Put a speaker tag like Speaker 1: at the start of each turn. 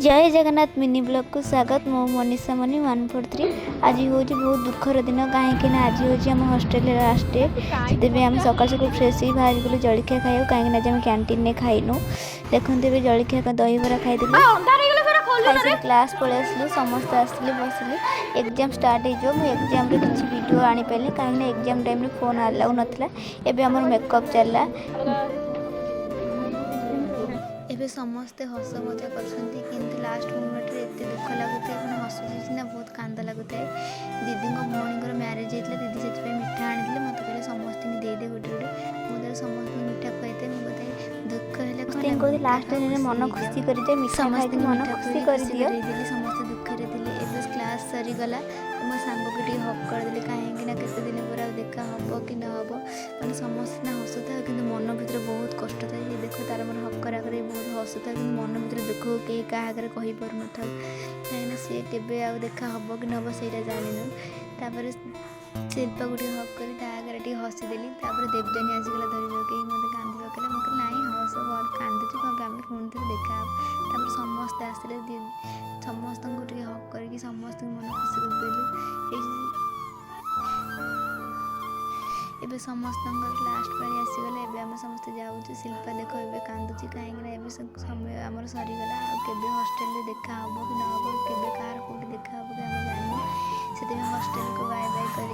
Speaker 1: जय Jagannath mini blog को स्वागत। मो मनीषा मनी 143। आज हूँ बहुत दुखर दिन कहीं आज हूँ आम हस्टेल लास्ट डे से आम सकाल सकाल फ्रेश ही बाहर गलु जलखिया खाई कहीं आज आम कैंटीन में खाइनु। देखते जलखिया दहीबरा खाई क्लास पलि आसलु समस्त आसले बसले एग्जाम स्टार्ट हो एग्जाम किसी वीडियो आनीपारे कहीं एग्जाम टाइम फोन अलाउ नाला। एबे आमर मेकअप चलला एबे समस्ते हस मजा कर लास्ट मोमेंट रे एत दुख लगुए हसुची सीना बहुत कांद लगुए। दीदी भौणी मैरेज होता दीदी से मिठा आनी मत कहले समस्त देदे गोटे गोटे मुझे समस्त मिठा खुआते बोधे दुख है लास्ट मन खुशी कर समस्त मन खुशी कर समस्त दुखरे थे। क्लास सरीगला मो सांग को हक करदे कहीं केते दिन पर देखा हम कि न हम मैंने समस्त ना हसुता कि मन भर बहुत कष्ट था। देख तार मन हक करा बहुत हसुता कि मन भर दुख कहीं क्या कही पार न था कहीं सी के देखा हम कि न हम से जानू। तापर शिल्पा को हक कर हसीदेली देवजानी आसिगला धरवे कहीं मतलब कांदी पकड़ा मुझे ना हस कांदुच कौन आम पुणी थे देखा समस्ते आसले समस्त हक कर समस्त मन खुशी करदेलु। एबे समस्त लास्ट पारी आसीगला एबे आम समस्त जाऊँ। शिल्पा देख ए कांदुची कहीं समय आमर सरीगला आबे हस्टेल देखा हम कि न हम के कौट देखा हम कि आम जानू से हस्टेल को बाय बाय कर